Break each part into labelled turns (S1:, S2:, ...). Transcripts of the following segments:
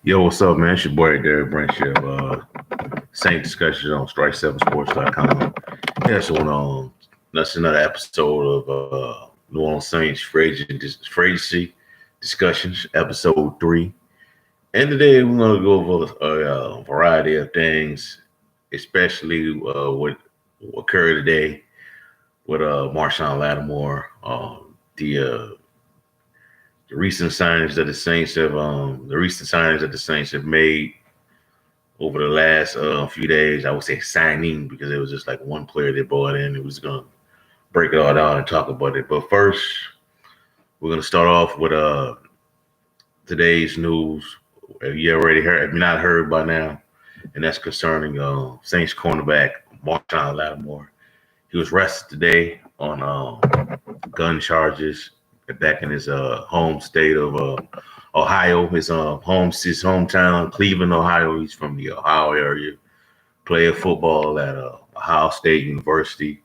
S1: Yo, what's up, man? It's your boy Derek Branch here. Same discussions on strike7sports.com. Yeah, so that's another episode of New Orleans Saints free agency discussions, episode 3. And today we're going to go over a variety of things, especially what occurred today with Marshon Lattimore, the recent signings that the Saints have made over the last few days. I would say signing because it was just like one player they brought in. It was gonna break it all down and talk about it. But first, we're gonna start off with today's news. If you already heard, if you're not heard by now, and that's concerning Saints cornerback Marshon Lattimore. He was arrested today on gun charges back in his home state of Ohio, his hometown, Cleveland, Ohio. He's from the Ohio area. Played football at Ohio State University,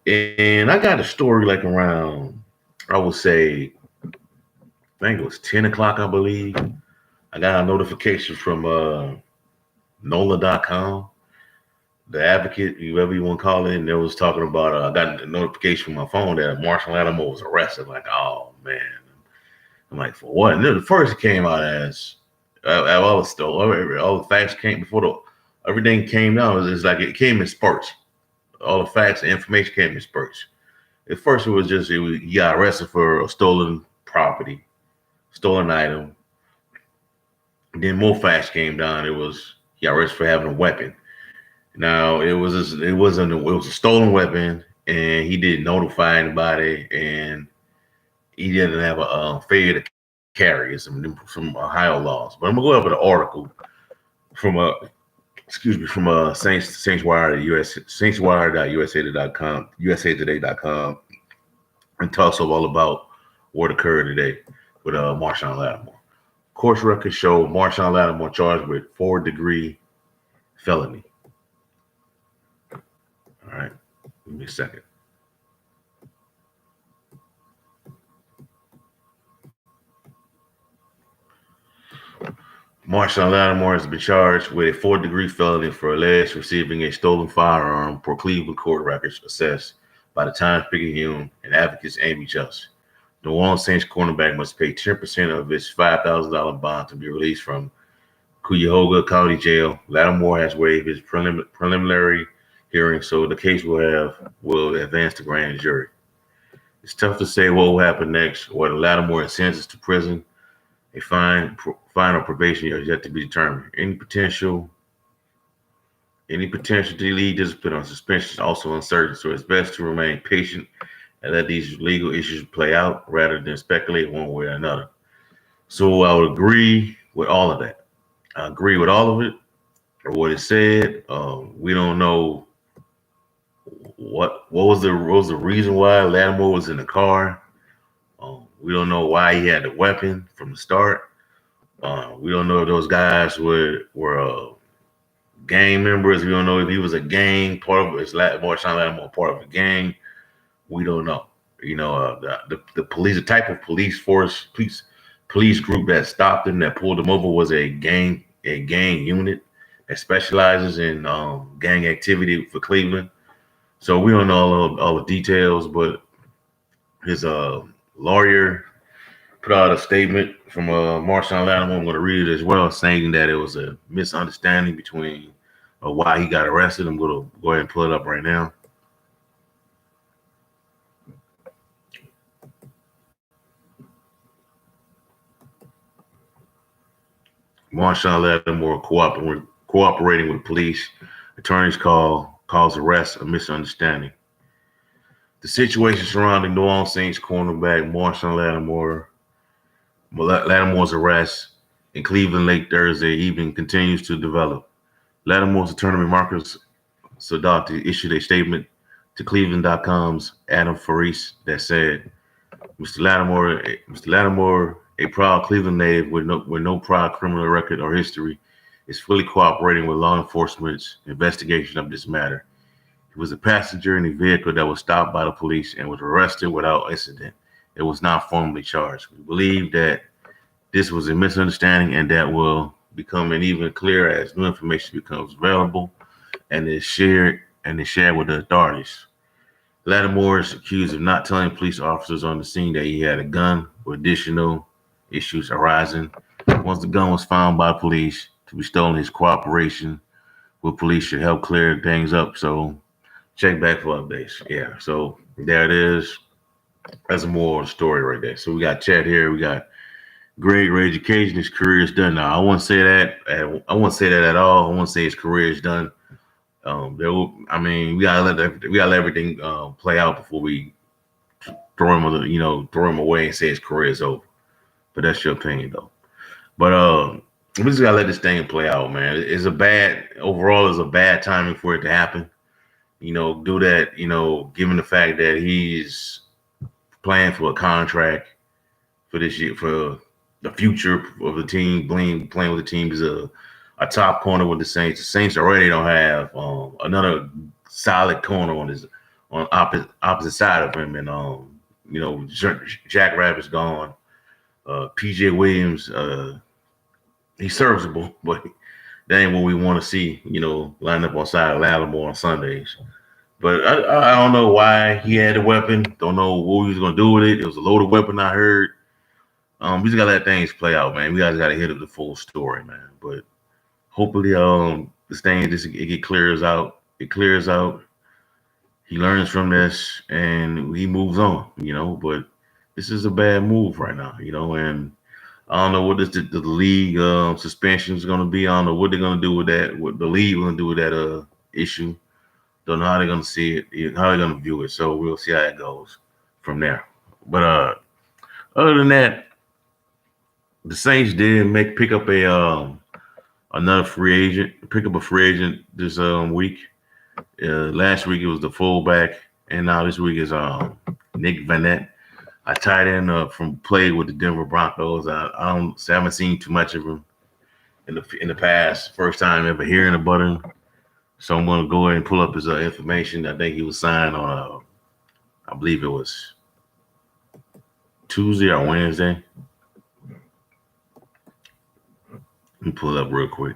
S1: and I got a story like around, I would say, I think it was 10 o'clock, I believe. I got a notification from NOLA.com, the advocate, whoever you want to call it, and they was talking about, I got a notification from my phone that Marshon Lattimore was arrested. Like, oh, man. I'm like, for what? And then the first came out as all the facts came before everything came down. It's like it came in spurts. All the facts and information came in spurts. At first, he got arrested for a stolen property, stolen item. And then more facts came down. He got arrested for having a weapon. Now it was a stolen weapon, and he didn't notify anybody, and he didn't have a failure to carry. It's some Ohio laws. But I'm gonna go over the article from Saints Wire, SaintsWire.USA.com, USAtoday.com, and talks all about what occurred today with Marshon Lattimore. Court records show Marshon Lattimore charged with 4th-degree felony. All right, give me a second. Marshon Lattimore has been charged with a 4th-degree felony for alleged receiving a stolen firearm per Cleveland court records assessed by the Times-Picayune and Advocates Amy Just. The New Orleans Saints cornerback must pay 10% of his $5,000 bond to be released from Cuyahoga County Jail. Lattimore has waived his preliminary hearing, so the case will advance to grand jury. It's tough to say what will happen next. Whether Lattimore is sentenced to prison, a fine or probation is yet to be determined. Any potential to lead discipline or suspension is also uncertain, so it's best to remain patient and let these legal issues play out rather than speculate one way or another. So I would agree with all of that. I agree with all of it, or what it said. We don't know what was the reason why Lattimore was in the car. We don't know why he had the weapon from the start. We don't know if those guys were gang members. We don't know if he was a gang part of it. Marshon Lattimore part of a gang. We don't know. You know, the police, the type of police group that stopped him, that pulled him over, was a gang unit that specializes in gang activity for Cleveland. So we don't know all the details, but his lawyer put out a statement from Marshon Lattimore. I'm going to read it as well, saying that it was a misunderstanding between why he got arrested. I'm going to go ahead and pull it up right now. Marshon Lattimore cooperating with police. Attorneys calls arrest a misunderstanding. The situation surrounding New Orleans Saints cornerback Marshon Lattimore's arrest in Cleveland late Thursday evening continues to develop. Lattimore's attorney Marcus Sadati issued a statement to Cleveland.com's Adam Faris that said, Mr. Lattimore, a proud Cleveland native with no prior criminal record or history, is fully cooperating with law enforcement's investigation of this matter. He was a passenger in a vehicle that was stopped by the police and was arrested without incident. It was not formally charged. We believe that this was a misunderstanding and that will becoming even clearer as new information becomes available and is shared with the authorities. Lattimore is accused of not telling police officers on the scene that he had a gun, with additional issues arising. Once the gun was found by police to be stolen, his cooperation with police should help clear things up. So check back for updates. Yeah, so there it is. That's a moral of the story right there. So we got Chad here. We got great education. His career is done now. I wouldn't say that. I wouldn't say that at all. I wouldn't say his career is done. We gotta let everything play out before we throw him away and say his career is over. But that's your opinion, though. But we just gotta let this thing play out, man. It's a bad timing for it to happen. Do that. Given the fact that he's playing for a contract for this year, for the future of the team, playing with the team is a top corner with the Saints. The Saints already don't have another solid corner on opposite side of him, and Jack Rabbit's gone. PJ Williams, he's serviceable, but that ain't what we want to see. Line up on side of Lattimore on Sundays. But I don't know why he had the weapon. Don't know what he was gonna do with it. It was a loaded weapon, I heard. We just gotta let things play out, man. We guys gotta hit up the full story, man. But hopefully, this thing it clears out. It clears out. He learns from this and he moves on. But this is a bad move right now. And I don't know what the league suspension is gonna be. I don't know what they're gonna do with that. What the league gonna do with that issue. Don't know how they're gonna see it, how they're gonna view it. So we'll see how it goes from there. But other than that, the Saints did pick up another free agent. Pick up a free agent this week. Last week it was the fullback, and now this week is Nick Vannett, a tight end from played with the Denver Broncos. I haven't seen too much of him in the past. First time ever hearing about him. So I'm gonna go ahead and pull up his information. I think he was signed on I believe it was Tuesday or Wednesday. Let me pull it up real quick.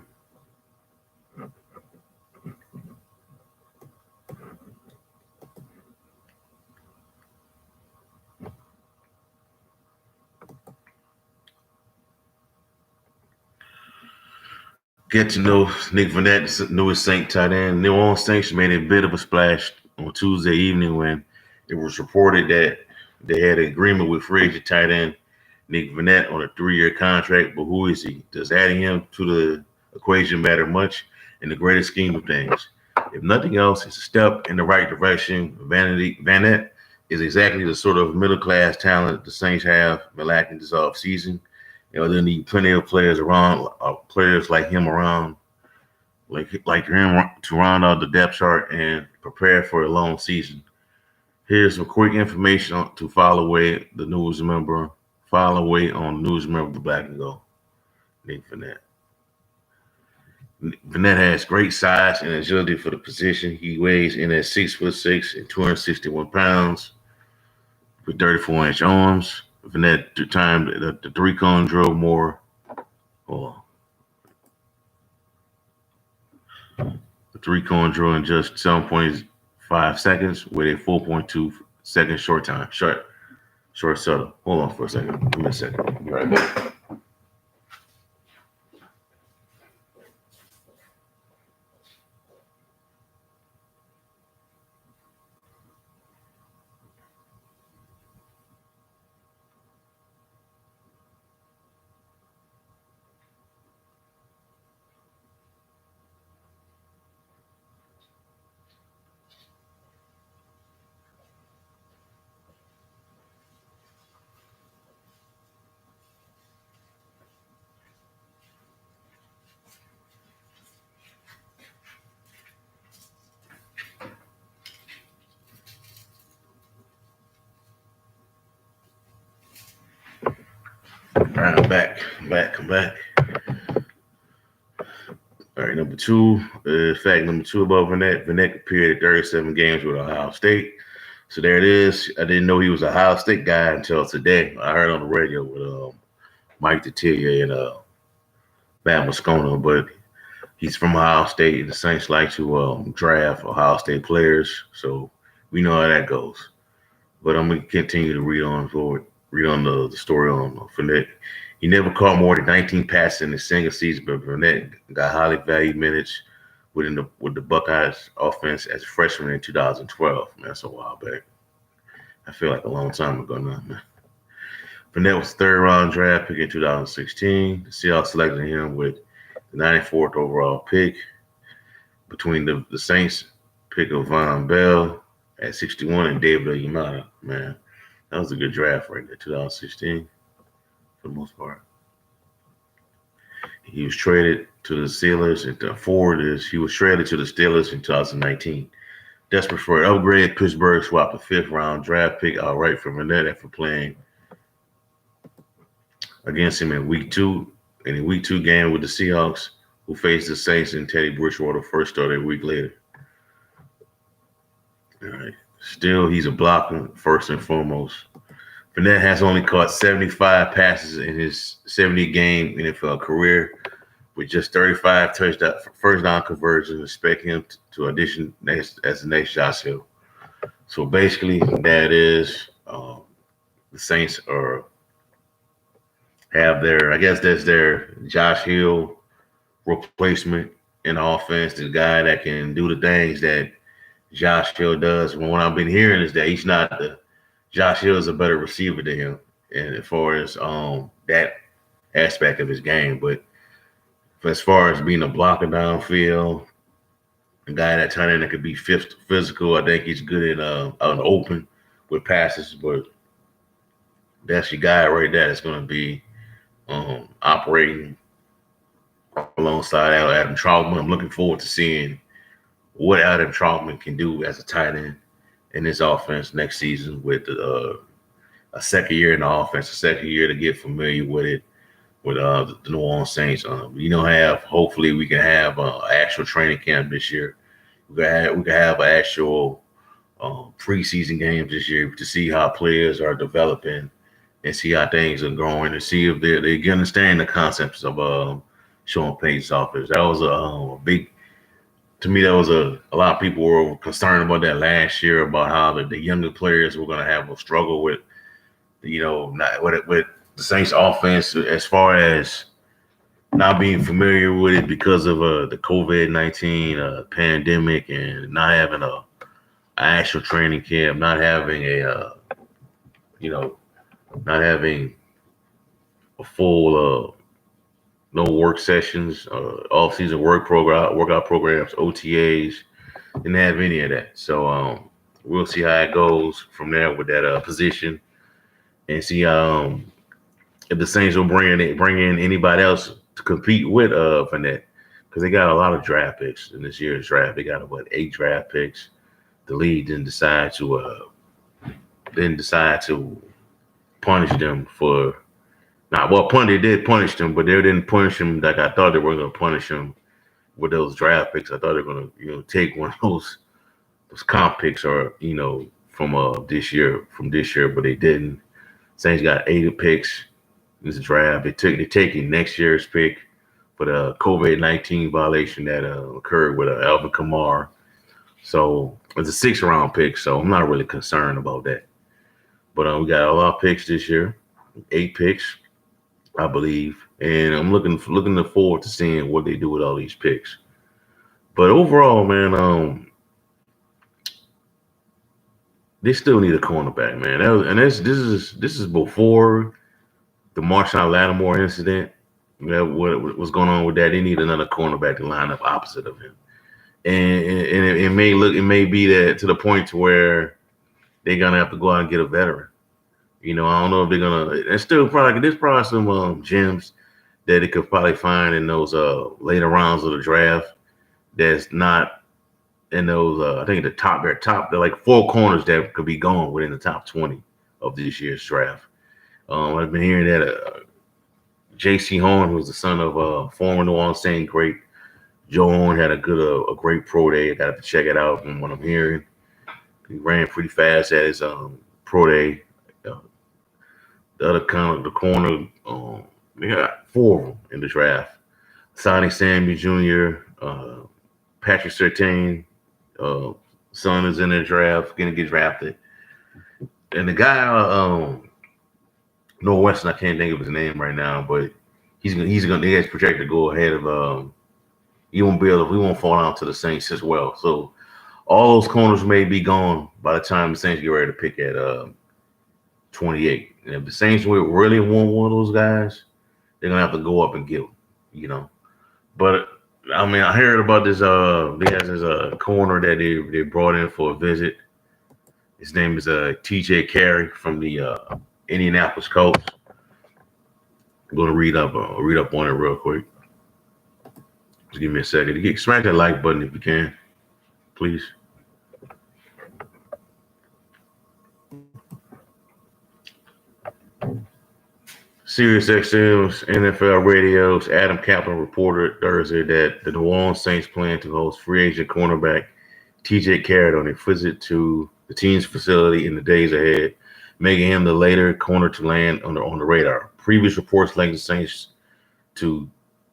S1: Get to know Nick Vannett, newest Saint tight end. New Orleans Saints made a bit of a splash on Tuesday evening when it was reported that they had an agreement with free agent tight end Nick Vannett on a 3-year contract. But who is he? Does adding him to the equation matter much in the greater scheme of things? If nothing else, it's a step in the right direction. Vannett is exactly the sort of middle-class talent the Saints have been lacking this offseason. They need plenty of players around, players like him around, like him to round out the depth chart and prepare for a long season. Here's some quick information to file away on the news member of the Black and Gold, Nick Vannett. Vannett has great size and agility for the position. He weighs in at 6'6" and 261 pounds with 34-inch arms. Vannett timed the three-cone drill more. The three-cone drill in just 7.5 seconds with a 4.2 second short shuttle. Hold on for a second. Give me a second. I'll be right back. All right, I'm back. Come back. All right, number two. Fact number two about Vannett. Vannett appeared at 37 games with Ohio State. So there it is. I didn't know he was a Ohio State guy until today. I heard on the radio with Mike Detillier and Pat Moscona, but he's from Ohio State, and the Saints like to draft Ohio State players, so we know how that goes. But I'm gonna continue to read on the story on Vannett. He never caught more than 19 passes in a single season, but Vannett got highly valued minutes with the Buckeyes offense as a freshman in 2012. Man, that's a while back. I feel like a long time ago now, man. Vannett was third round draft pick in 2016. The Seahawks selected him with the 94th overall pick between the Saints pick of Von Bell at 61 and David Yamada. Man, that was a good draft right there, 2016 for the most part. He was traded to the Steelers, and he was traded to the Steelers in 2019. Desperate for an upgrade, Pittsburgh swapped a fifth-round draft pick outright for Vannett after playing against him in Week 2. In a Week 2 game with the Seahawks, who faced the Saints and Teddy Bridgewater first started a week later. All right. Still, he's a blocker first and foremost. Vannett has only caught 75 passes in his 70-game NFL career, with just 35 touchdown first down conversions. Expect him to audition as the next Josh Hill. So basically, that is the Saints have their, I guess that's their Josh Hill replacement in the offense, the guy that can do the things that Josh Hill does. What I've been hearing is that he's not Josh Hill is a better receiver than him, and as far as that aspect of his game. But as far as being a blocker downfield, a guy that turn in that could be physical, I think he's good in out in the open with passes. But that's your guy right there that's going to be operating alongside Adam Trautman. I'm looking forward to seeing what Adam Trautman can do as a tight end in this offense next season with a second year in the offense, a second year to get familiar with it with the New Orleans Saints. Hopefully we can have an actual training camp this year. We can have an actual preseason games this year to see how players are developing and see how things are growing and see if they understand the concepts of Sean Payton's offense. That was a big. To me, that was a lot of people were concerned about that last year about how the younger players were going to have a struggle with, not with the Saints offense as far as not being familiar with it because of the COVID-19 pandemic and not having a actual training camp, not having not having a full no work sessions, off-season workout programs, OTAs, didn't have any of that. So we'll see how it goes from there with that position, and see if the Saints will bring in anybody else to compete with Vannett, because they got a lot of draft picks in this year's draft. They got 8 draft picks. The league didn't decide to punish them for. They did punish them, but they didn't punish them like I thought they were going to punish them with those draft picks. I thought they were going to, take one of those comp picks or, from this year, but they didn't. Saints got 8 picks in this draft. They're taking next year's pick for the COVID-19 violation that occurred with Alvin Kamara. So it's a 6th-round pick, so I'm not really concerned about that. But we got a lot of picks this year, 8 picks, I believe, and I'm looking forward to seeing what they do with all these picks. But overall, man, they still need a cornerback, man. This is before the Marshon Lattimore incident. What was going on with that? They need another cornerback to line up opposite of him, and it may be that to the point to where they're gonna have to go out and get a veteran. I don't know if they're gonna. There's probably some gems that they could probably find in those later rounds of the draft. That's not in those. I think they're like 4 corners that could be gone within the top 20 of this year's draft. I've been hearing that J.C. Horn, who's the son of former New Orleans Saints great Joe Horn, had a great pro day. I got to check it out from what I'm hearing. He ran pretty fast at his pro day. The other the corner, they got 4 of them in the draft. Sonny Sammy Jr., Patrick Surtain, uh, son is in the draft, gonna get drafted. And the guy, Northwestern, I can't think of his name right now, but he has projected to go ahead of we won't fall down to the Saints as well. So all those corners may be gone by the time the Saints get ready to pick at 28. And if the Saints really want one of those guys, they're gonna have to go up and get them. But I mean, I heard about this. There's a corner that they brought in for a visit. His name is T.J. Carrie from the Indianapolis Colts. I'm gonna read up on it real quick. Just give me a second. Smash that like button if you can, please. SiriusXM's NFL Radio's Adam Kaplan reported Thursday that the New Orleans Saints plan to host free agent cornerback T.J. Carrie on a visit to the team's facility in the days ahead, making him the later corner to land on the radar. Previous reports linked the Saints to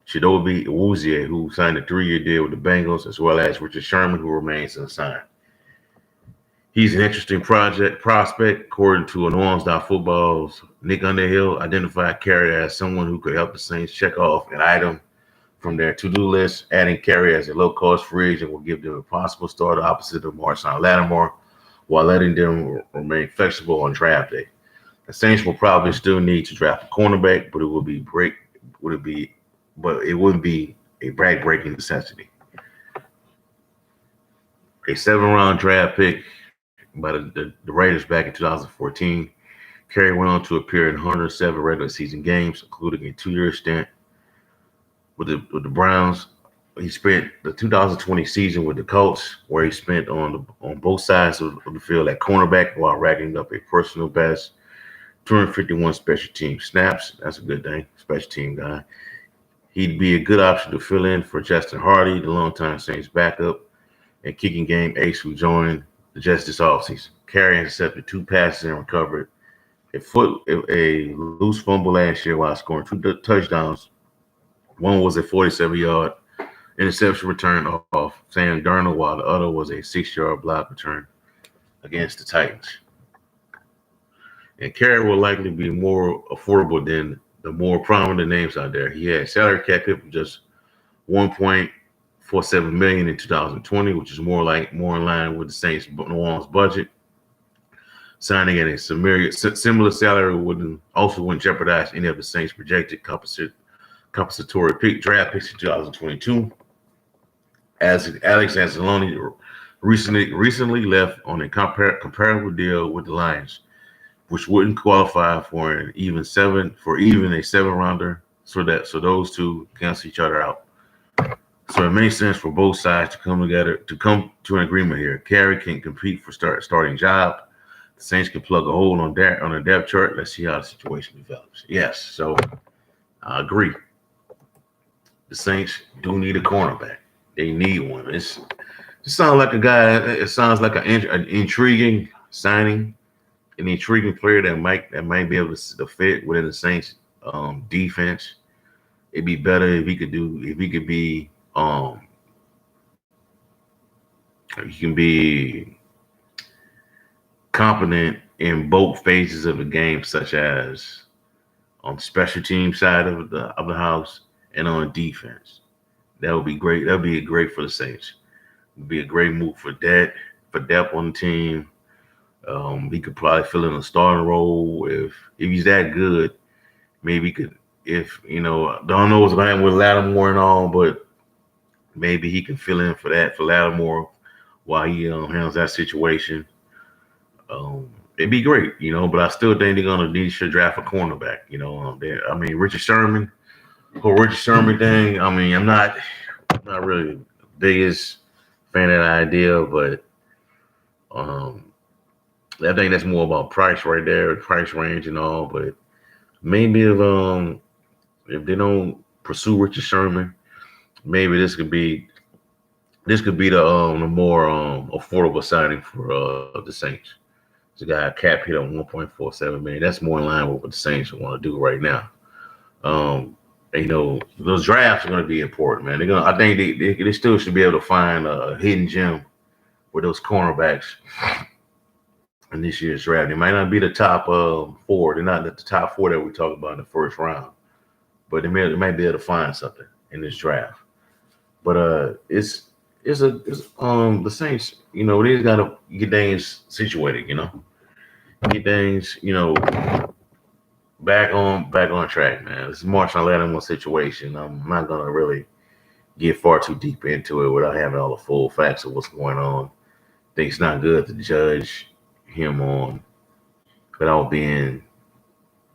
S1: Chidobe Awuzie, who signed a 3-year deal with the Bengals, as well as Richard Sherman, who remains unsigned. He's an interesting prospect, according to New Orleans.football's Nick Underhill, identified Carrie as someone who could help the Saints check off an item from their to-do list. Adding Carrie as a low-cost free agent will give them a possible starter opposite of Marshon Lattimore, while letting them remain flexible on draft day. The Saints will probably still need to draft a cornerback, but it wouldn't be a back-breaking necessity. A 7th-round draft pick by the Raiders back in 2014. Carrie went on to appear in 107 regular season games, including a 2-year stint with the Browns. He spent the 2020 season with the Colts, where he spent on both sides of the field at cornerback while racking up a personal best 251 special team snaps. That's a good thing, special team guy. He'd be a good option to fill in for Justin Hardy, the longtime Saints backup and kicking game ace who joined the Jets this offseason. Carrie intercepted 2 passes and recovered a loose fumble last year while scoring 2 touchdowns. One was a 47-yard interception return off Sam Darnold, while the other was a 6-yard block return against the Titans. And Carrie will likely be more affordable than the more prominent names out there. He had salary cap hit of just $1.47 million in 2020, which is more in line with the Saints' New Orleans budget. Signing at a similar salary wouldn't jeopardize any of the Saints' projected compensatory draft picks in 2022. As Alex Anzalone recently left on a comparable deal with the Lions, which wouldn't qualify for even a 7th-rounder, so those two cancel each other out. So it makes sense for both sides to come to an agreement here. Carrie can compete for starting job. The Saints can plug a hole on a depth chart. Let's see how the situation develops. Yes, so I agree. The Saints do need a cornerback. They need one. It sounds like an intriguing signing, an intriguing player that might be able to fit within the Saints defense. It'd be better if he could be competent in both phases of the game, such as on the special team side of the house and on defense. That would be great. That would be great for the Saints. It would be a great move for depth on the team. He could probably fill in a starting role if he's that good. Maybe he could, don't know what's going to happen with Lattimore and all, but maybe he can fill in for Lattimore while he handles that situation. It'd be great, but I still think they're gonna need to draft a cornerback. Richard Sherman, whole Richard Sherman thing. I'm not really the biggest fan of that idea, but I think that's more about price right there, price range and all. But maybe if they don't pursue Richard Sherman, maybe this could be the more affordable signing for the Saints. It's a guy cap hit on $1.47 million. That's more in line with what the Saints want to do right now. And those drafts are going to be important, man. I think they still should be able to find a hidden gem with those cornerbacks in this year's draft. They might not be the top four. They're not the top four that we talked about in the first round, but they might be able to find something in this draft. But it's the Saints. They got to get things situated. Get things back on track, man. This is Marshon Lattimore situation. I'm not gonna really get far too deep into it without having all the full facts of what's going on. I think it's not good to judge him on without being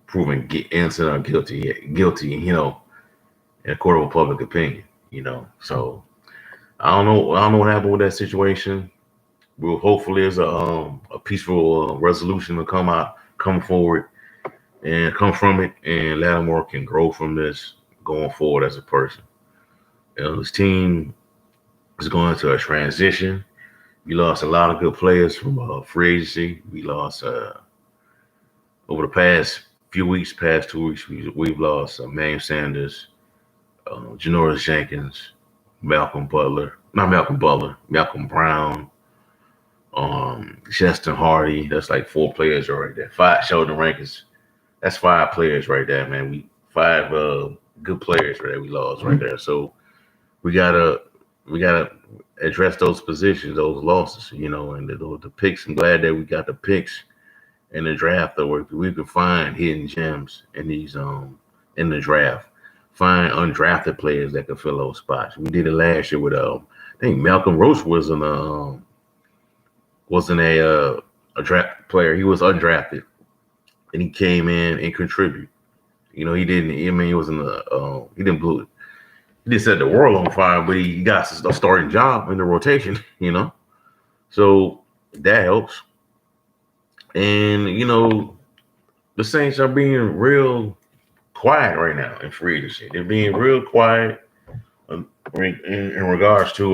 S1: proven innocent or guilty, in a court of public opinion, So I don't know what happened with that situation. Well, hopefully there's a peaceful resolution to come forward and come from it, and Lattimore can grow from this going forward as a person. This team is going through a transition. We lost a lot of good players from free agency. We lost over the past 2 weeks, we've lost Emmanuel Sanders, Janoris Jenkins, Malcolm Brown, Justin Hardy. That's like 4 players right there. 5 Sheldon Rankins. That's 5 players right there, man. 5 good players right there we lost right there. So we gotta address those positions, those losses, and the picks. I'm glad that we got the picks in the draft that we can find hidden gems in these in the draft. Find undrafted players that can fill those spots. We did it last year with I think Malcolm Roach wasn't a draft player. He was undrafted, and he came in and contributed. He didn't. I mean, he wasn't he didn't blow it. He didn't set the world on fire, but he got a starting job in the rotation. So that helps. And the Saints are being real quiet right now in free agency. They're being real quiet in regards to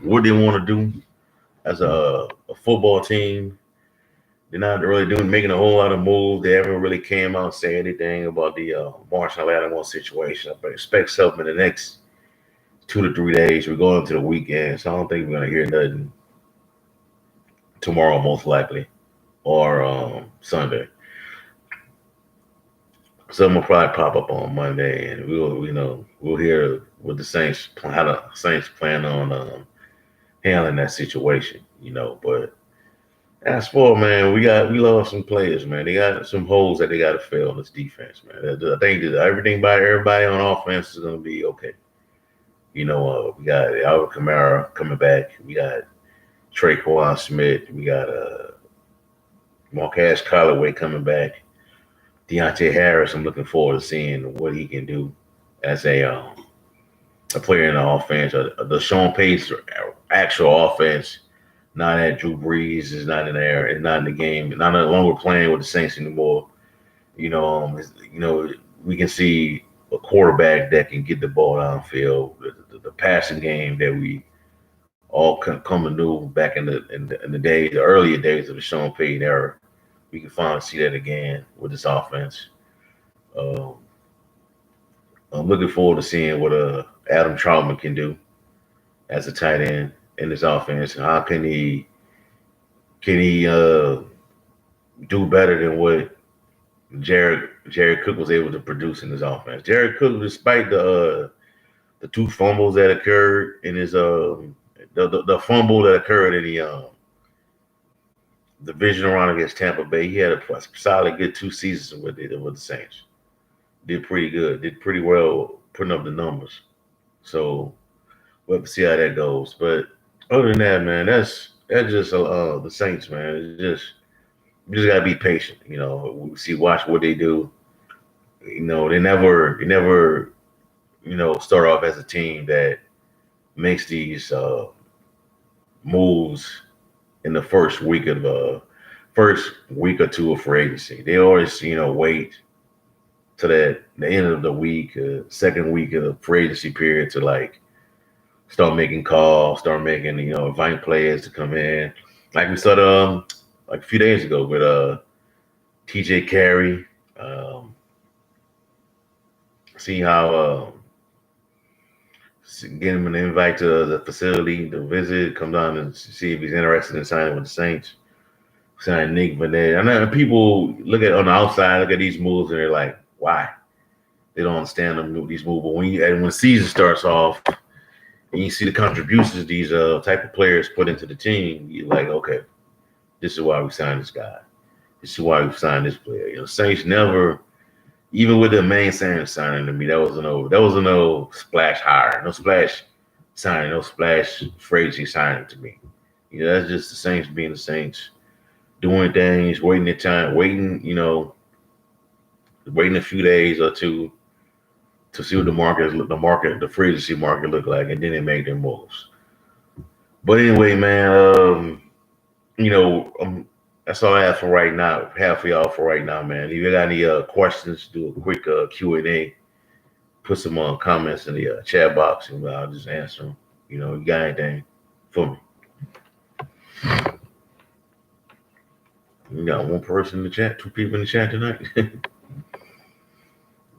S1: what they want to do as a football team. They're not really making a whole lot of moves. They haven't really came out and said anything about the Marshon Lattimore situation. But expect something in the next 2 to 3 days. We're going into the weekend, so I don't think we're going to hear nothing tomorrow, most likely, or Sunday. Something will probably pop up on Monday, and we'll hear what the Saints, how the Saints plan on handling that situation. But as for, man, we lost some players, man. They got some holes that they got to fill in this defense, man. I think that everybody on offense is going to be okay. We got Albert Kamara coming back. We got Traquan Smith. We got Marquez Callaway coming back. Deontay Harris, I'm looking forward to seeing what he can do as a player in the offense. The Sean Payton's actual offense. Now that Drew Brees is not in there, and not in the game, not no longer playing with the Saints anymore. We can see a quarterback that can get the ball downfield. The passing game that we all come to know back in the earlier days of the Sean Payton era. We can finally see that again with this offense. I'm looking forward to seeing what Adam Troutman can do as a tight end in this offense. How can he do better than what Jared Cook was able to produce in his offense? Jared Cook, despite the 2 fumbles that occurred in his the fumble that occurred in the division round against Tampa Bay, he had a solid good 2 seasons with the Saints. Did pretty good. Did pretty well putting up the numbers. So we'll have to see how that goes. But other than that, man, that's just the Saints, man. You just gotta be patient. Watch what they do. They never start off as a team that makes these moves in the first week or 2 of free agency. They always wait to the end of the week, second week of the free agency period to start making calls, start making inviting players to come in. Like we saw a few days ago with TJ Carrie, See how get him an invite to the facility to visit, come down and see if he's interested in signing with the Saints. Sign Nick Vannett. I know people look at on the outside, look at these moves, and they're like, why? They don't understand these moves. But when the season starts off and you see the contributions these type of players put into the team, you're like, okay, this is why we signed this guy. This is why we signed this player. You know, Saints never, even with the main signing to me, that was no splash hire, no splash signing, no splash phrasing signing to me. You know, that's just the Saints being the Saints, doing things, waiting their time, waiting a few days or two to see what the free agency market look like, and then they make their moves. But anyway, man, that's all I have for right now. Have for y'all for right now, man. If you got any questions, do a quick Q&A. Put some comments in the chat box, and I'll just answer them. You know, you got anything for me? We got one person in the chat, two people in the chat tonight.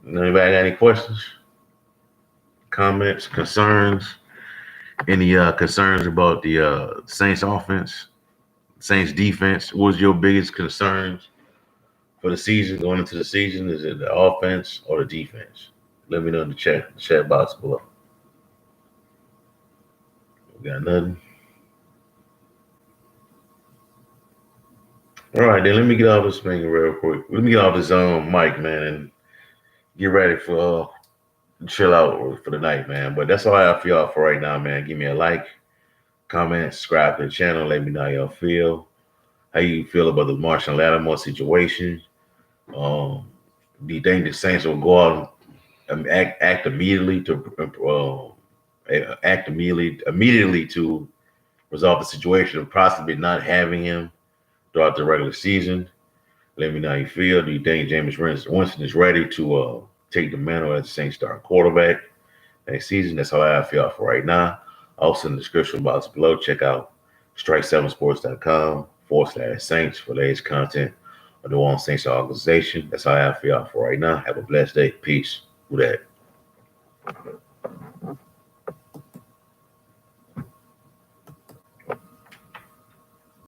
S1: Anybody got any questions, comments, concerns? Any concerns about the Saints offense, Saints defense? What was your biggest concerns for the season, going into the season? Is it the offense or the defense? Let me know in the chat box below. We got nothing. All right, then let me get off this thing real quick. Let me get off this mic, man, and get ready for chill out for the night, man. But that's all I have for y'all for right now, man. Give me a like, comment, subscribe to the channel. Let me know how y'all feel. How you feel about the Marshon Lattimore situation? Do you think the Saints will go out and act immediately to resolve the situation of possibly not having him throughout the regular season? Let me know how you feel. Do you think Jameis Winston is ready to take the mantle as the Saints starting quarterback next season? That's all I have for y'all for right now. Also in the description box below, check out strike7sports.com/Saints for the latest content of the One Saints organization. That's all I have for y'all for right now. Have a blessed day. Peace. Who that?